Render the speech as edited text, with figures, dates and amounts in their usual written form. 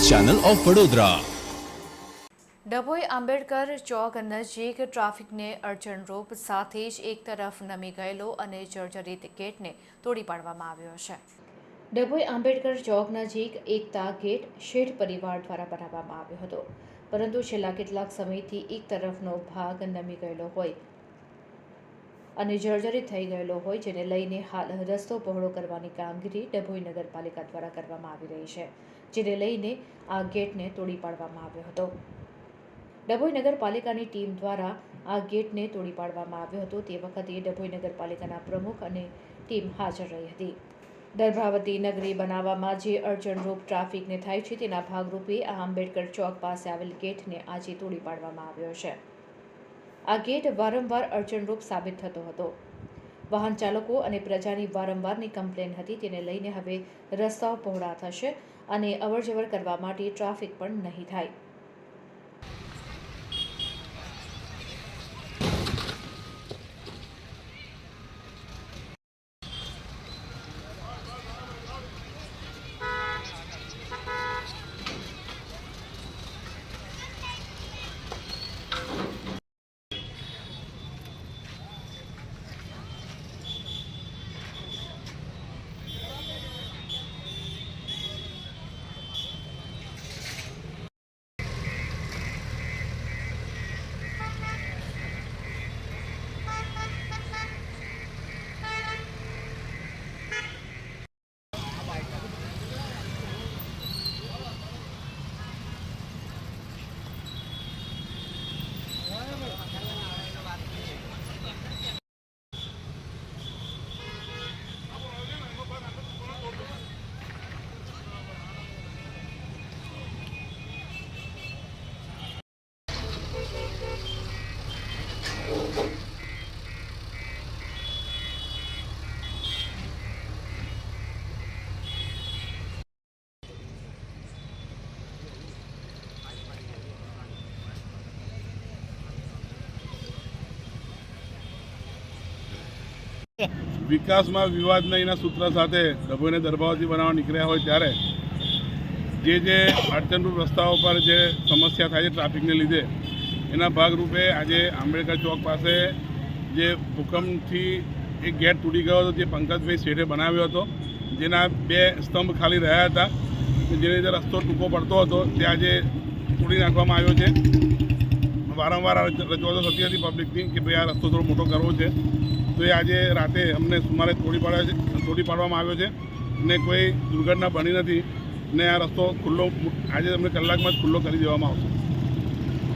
Channel of Vadodara. Dabhoi Ambedkar ચોક નજીક ટ્રાફિકને અડચણરૂપ સાથે જ એક તરફ નમી ગયેલો અને જર્જરિત ગેટને તોડી પાડવામાં આવ્યો છે। ડભોઈ આંબેડકર ચોક નજીક એકતા ગેટ શેઠ પરિવાર દ્વારા બનાવવામાં આવ્યો હતો, પરંતુ છેલ્લા કેટલાક સમયથી એક તરફનો ભાગ નમી ગયેલો હોય અને જર્જરિત થઈ ગયેલો હોય, જેને લઈને હાલ રસ્તો પહોળો કરવાની કામગીરી ડભોઈ નગરપાલિકા દ્વારા કરવામાં આવી રહી છે, જેને લઈને આ ગેટને તોડી પાડવામાં આવ્યો હતો। ડભોઈ નગરપાલિકાની ટીમ દ્વારા આ ગેટને તોડી પાડવામાં આવ્યો હતો। તે વખતે ડભોઈ નગરપાલિકાના પ્રમુખ અને ટીમ હાજર રહી હતી। દર્ભાવતી નગરી બનાવવામાં જે અડચણરૂપ ટ્રાફિકને થાય છે, તેના ભાગરૂપે આ આંબેડકર ચોક પાસે આવેલ ગેટને આજે તોડી પાડવામાં આવ્યો છે। આ ગેટ વારંવાર અડચણરૂપ સાબિત થતો હતો। વાહન ચાલકો અને પ્રજાની વારંવારની કમ્પ્લેન હતી, તેને લઈને હવે રસ્તાઓ પહોળા થશે અને અવરજવર કરવા માટે ટ્રાફિક પણ નહીં થાય। વિકાસમાં વિવાદના એના સૂત્ર સાથે ડભોઈને દર્ભાવતી બનાવવા નીકળ્યા હોય ત્યારે જે અડચણરૂપ રસ્તાઓ પર જે સમસ્યા થાય છે ટ્રાફિકને લીધે, એના ભાગરૂપે આજે આંબેડકર ચોક પાસે જે ભૂકંપથી એક ગેટ તૂટી ગયો હતો, જે પંકજભાઈ શેઠે બનાવ્યો હતો, જેના 2 સ્તંભ ખાલી રહ્યા હતા, જેને લીધે રસ્તો ટૂંકો પડતો હતો, તે આજે તોડી નાખવામાં આવ્યો છે। વારંવાર રજૂઆતો થતી હતી પબ્લિકની કે ભાઈ આ રસ્તો થોડો મોટો કરવો છે, તો એ આજે રાતે અમને સુમારે તોડી પાડવામાં આવ્યો છે ને કોઈ દુર્ઘટના બની નથી ને આ રસ્તો ખુલ્લો આજે અમને કલાકમાં જ ખુલ્લો કરી દેવામાં આવશે।